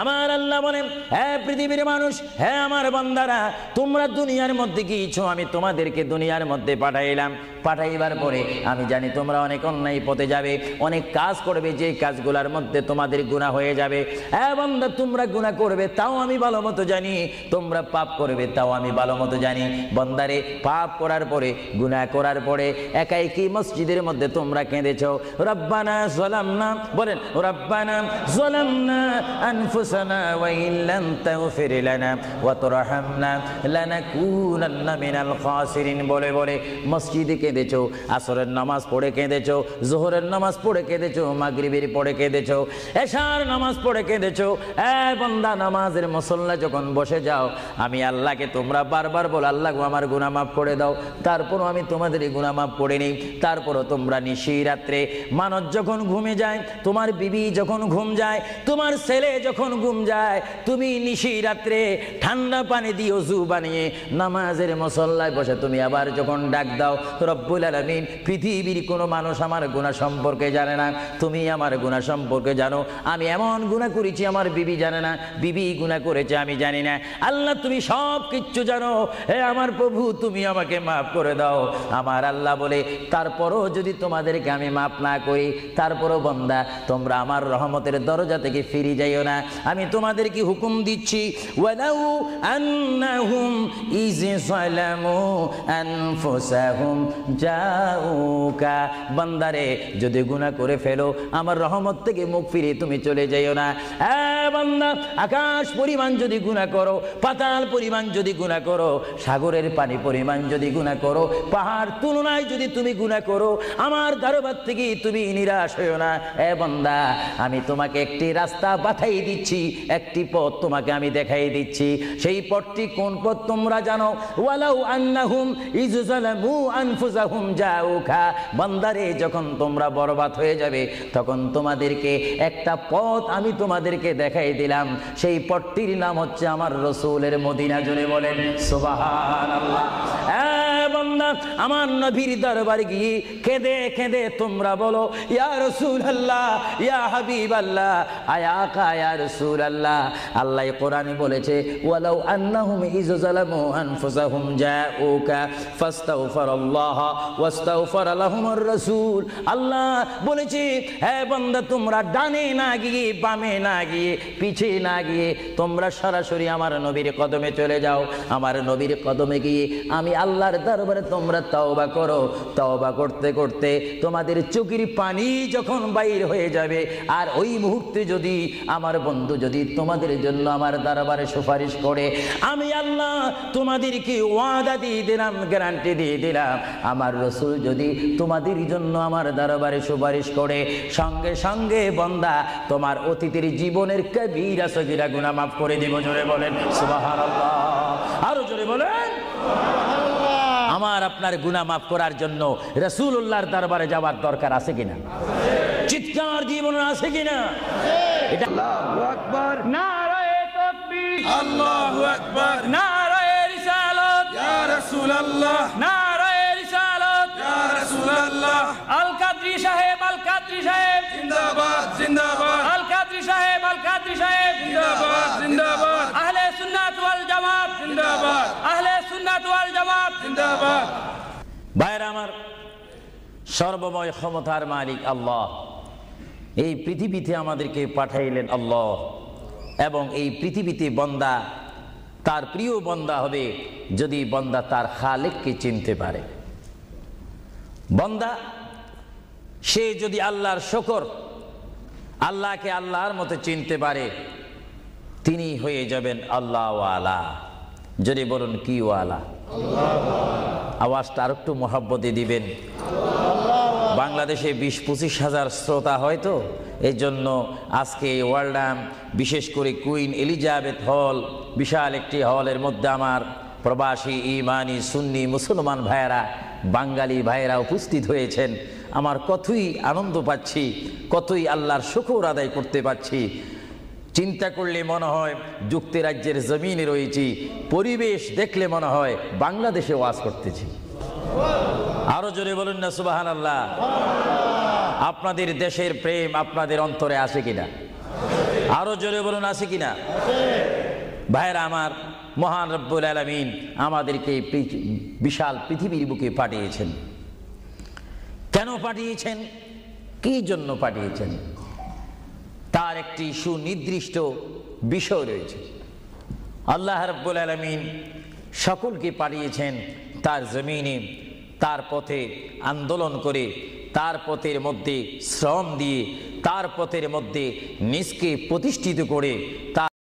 আমার আল্লাহ বলেন, হে পৃথিবীর মানুষ, হে আমার বান্দারা, তোমরা দুনিয়ার মধ্যে গিয়েছো, আমি তোমাদেরকে দুনিয়ার মধ্যে পাঠাইলাম। পাঠাইবার পরে আমি জানি তোমরা অনেক অন্যায় পথে যাবে, অনেক কাজ করবে, যে কাজগুলোর মধ্যে তোমাদের গুনাহ হয়ে যাবে। হে বান্দা, তোমরা গুনাহ করবে তাও আমি ভালো মতো জানি, তোমরা পাপ করবে তাও আমি ভালো মতো জানি। বান্দারে, পাপ করার পরে, গুনাহ করার পরে একাই কি মসজিদের মধ্যে তোমরা কেঁদেছো, রব্বানা যালামনা, বলেন রব্বানা যালামনা আনফুসানা ওয়া ইল্লাম তাগফির লানা ওয়া তারহামনা লানাকুনান্না মিনাল খাসিরিন বলে বলে মসজিদে কেঁদেছো, আসরের নামাজ পড়ে কেঁদেছো, যোহরের নামাজ পড়ে কেঁদেছো, মাগরিবের পড়ে কেঁদেছো, এশার নামাজ পড়ে কেঁদেছো। এ বান্দা, নামাজের মুসল্লা যখন বসে যাও, আমি আল্লাহকে তোমরা বারবার বলো, আল্লাহ আমার গুনাহ মাফ করে দাও। তারপরও আমি তোমাদের গুনাহ মাফ করে নিই। তারপরও তোমরা নিশি রাত্রে, মানুষ যখন ঘুমে যায়, তোমার বিবি যখন ঘুম যায়, তোমার ছেলে যখন ঘুম যায়, তুমি নিশি রাত্রে ঠান্ডা পানি দিয়ে ওযু বানিয়ে নামাজের মুসল্লায় বসে তুমি আবার যখন ডাক দাও, রব্বুল আলামিন, পৃথিবীর কোনো মানুষ আমার গুনাহ সম্পর্কে জানে না, তুমি আমার গুনাহ সম্পর্কে জানো। আমি এমন গুনাহ করেছি আমার বিবি জানে না, বিবি গুনাহ করেছে আমি জানি না। আল্লাহ, তুমি সব কিচ্ছু জানো। হে আমার প্রভু, তুমি আমাকে মাফ করে দাও। আমার আল্লাহ বলে, তারপরও যদি তোমাদেরকে আমি মাফ না করি, তারপরও বান্দা, তোমরা আমার রহমতের দরজা থেকে ফিরে যাইও না। আমি তোমাদেরকে হুকুম দিচ্ছি, ওয়ালাউ আন্নাহুম ইয যালামু আনফুসাহুম জাউকা, বান্দারে, যদি গুনাহ করে ফেলো, আমার রহমত থেকে মুখ ফিরে তুমি চলে যাইও না। বান্দা, আকাশ পরিমাণ যদি গুনাহ করো, পাতাল পরিমাণ যদি গুনাহ করো, সাগরের পানি পরিমাণ যদি গুনাহ করো, পাহাড় তুলনায় যদি তুমি গুনাহ করো, আমার দরবার থেকে তুমি নিরাশ হইও না। বান্দা, আমি তোমাকে একটি রাস্তা বাতাই দিচ্ছি, একটি পথ তোমাকে আমি দেখাই দিচ্ছি। সেই পথটি কোন পথ তোমরা জানো? ওয়ালাউ আন্নাহুম ইয যালামু আনফুসাহুম জাউকা, বান্দারে, যখন তোমরা বরবাদ হয়ে যাবে, তখন তোমাদেরকে একটা পথ আমি তোমাদেরকে দেখাই দিলাম। সেই পথটির নাম হচ্ছে আমার রাসূলের মদিনা। জোরে বলেন সুবহানাল্লাহ। বান্দা, আমার নবীর দরবারে গিয়ে কেঁদে কেঁদে তোমরা বলো, ইয়া রাসূলুল্লাহ, ইয়া হাবিবাল্লাহ, আয়াকা ইয়া রাসূলুল্লাহ। আল্লাহ কোরআনে বলেছে, ওয়ালাউ আন্নাহুম ইয যালামু আনফুসাহুম জাউকা ফাস্তাগফিরুল্লাহ ওয়াস্তাগফার লাহুমুর রাসূল। আল্লাহ বলেছে, হে বান্দা, তোমরা ডানে না গিয়ে, বামে না গিয়ে, পিছে না গিয়ে, তোমরা সরাসরি আমার নবীর কদমে চলে যাও। আমার নবীর কদমে গিয়ে আমি আল্লাহর দরবারে তোমরা তওবা করো। তওবা করতে করতে তোমাদের চোখের পানি যখন বাইর হয়ে যাবে, আর ওই মুহূর্তে যদি আমার বন্ধু যদি তোমাদের জন্য আমার দরবারে সুপারিশ করে, আমি আল্লাহ তোমাদেরকে ওয়াদা দিয়ে দিলাম, গ্যারান্টি দিয়ে দিলাম, আমার রাসূল যদি তোমাদের জন্য আমার দরবারে সুপারিশ করে, সঙ্গে সঙ্গে বান্দা, তোমার অতীতের জীবনের কবিরা সগীরা গুনাহ মাফ করে দেব। জোরে বলেন সুবহানাল্লাহ। আরো জোরে বলেন সুবহানাল্লাহ। আমার আপনার গুনাহ মাফ করার জন্য রাসূলুল্লাহর দরবারে যাওয়ার দরকার আছে কিনা? চিৎকার জীবন আছে কিনা? এটা আল্লাহু আকবার, নারায়ে তাকবীর, আল্লাহু আকবার, নারায়ে রিসালাত, ইয়া রাসূলুল্লাহ, নারায়ে রিসালাত, ইয়া রাসূলুল্লাহ। আল কাদরি সাহেব, আল কাদরি সাহেব জিন্দাবাদ, জিন্দাবাদ। আল কাদরি সাহেব, আল কাদরি সাহেব জিন্দাবাদ, জিন্দাবাদ। আহলে সুন্নাত ওয়াল জামাত জিন্দাবাদ, আহলে সুন্নাত ওয়াল জামাত জিন্দাবাদ। ভাইরা আমার, সর্বময় ক্ষমতার মালিক আল্লাহ এই পৃথিবীতে আমাদেরকে পাঠাইলেন আল্লাহ, এবং এই পৃথিবীতে বান্দা তার প্রিয় বান্দা হবে যদি বান্দা তার খালেককে চিনতে পারে। বান্দা সে যদি আল্লাহর শুকর, আল্লাহকে আল্লাহর মতো চিনতে পারে, তিনি হয়ে যাবেন আল্লাহ ওয়ালা। যদি বলুন কি ওয়ালা? আওয়াজটা আর একটু মহব্বতে দিবেন। বাংলাদেশে 20-25 হাজার শ্রোতা হয়তো, এই জন্য আজকে ওয়ার্ল্ডাম, বিশেষ করে কুইন এলিজাবেথ হল, বিশাল একটি হলের মধ্যে আমার প্রবাসী ইমানি সুন্নি মুসলমান ভাইয়েরা, বাঙালি ভাইয়েরা উপস্থিত হয়েছেন। আমার কতই আনন্দ পাচ্ছি, কতই আল্লাহর শুকর আদায় করতে পারছি। চিন্তা করলে মনে হয় যুক্তরাজ্যের জমিনে রয়েছি, পরিবেশ দেখলে মনে হয় বাংলাদেশে ওয়াজ করতেছি। আরো জোরে বলুন না সুবহানাল্লাহ। আপনাদের দেশের প্রেম আপনাদের অন্তরে আসে কিনা? আরো জোরে বলুন আছে কিনা? ভাইরা আমার, মহান রব্বুল আলামিন আমাদেরকে বিশাল পৃথিবীর বুকে পাঠিয়েছেন। কেন পাঠিয়েছেন, কি জন্য পাঠিয়েছেন, তার একটি সুনির্দিষ্ট বিষয় রয়েছে। আল্লাহ রাব্বুল আলামিন সকলকে পাঠিয়েছেন তার জমিনে, তার পথে আন্দোলন করে, তার পথের মধ্যে শ্রম দিয়ে, তার পথের মধ্যে নিজকে প্রতিষ্ঠিত করে,